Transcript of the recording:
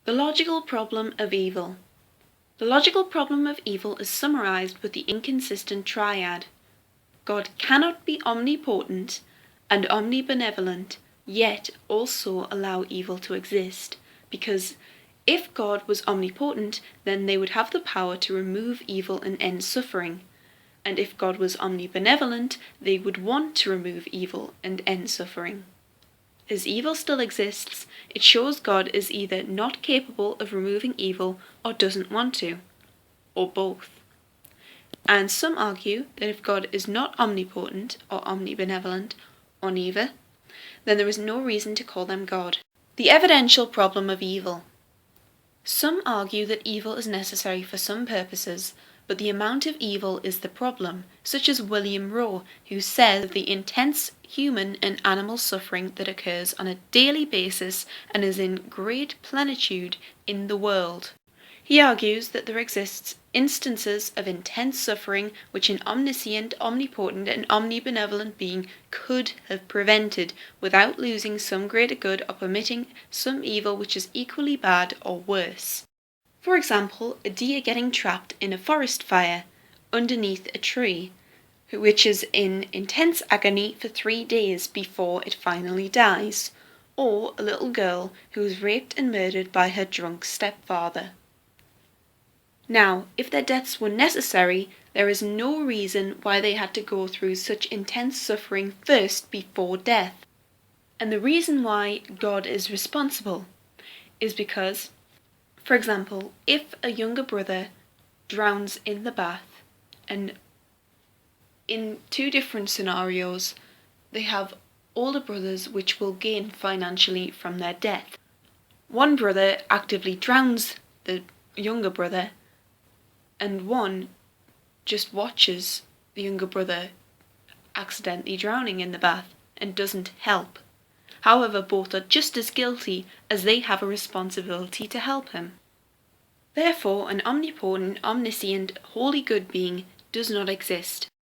The logical problem of evil. The logical problem of evil is summarized with the inconsistent triad. God cannot be omnipotent and omnibenevolent, yet also allow evil to exist, because if God was omnipotent, then they would have the power to remove evil and end suffering. And if God was omnibenevolent, they would want to remove evil and end suffering. As evil still exists, it shows God is either not capable of removing evil or doesn't want to, or both. And some argue that if God is not omnipotent or omnibenevolent, or neither, then there is no reason to call them God. The evidential problem of evil. Some argue that evil is necessary for some purposes, but the amount of evil is the problem, such as William Rowe, who says of the intense human and animal suffering that occurs on a daily basis and is in great plenitude in the world. He argues that there exists instances of intense suffering which an omniscient, omnipotent, and omnibenevolent being could have prevented without losing some greater good or permitting some evil which is equally bad or worse. For example, a deer getting trapped in a forest fire underneath a tree, which is in intense agony for 3 days before it finally dies, or a little girl who is raped and murdered by her drunk stepfather. Now, if their deaths were necessary, there is no reason why they had to go through such intense suffering first before death. And the reason why God is responsible is because, for example, if a younger brother drowns in the bath, and in 2 different scenarios, they have older brothers which will gain financially from their death. One brother actively drowns the younger brother, and one just watches the younger brother accidentally drowning in the bath and doesn't help. However, both are just as guilty as they have a responsibility to help him. Therefore, an omnipotent, omniscient, wholly good being does not exist.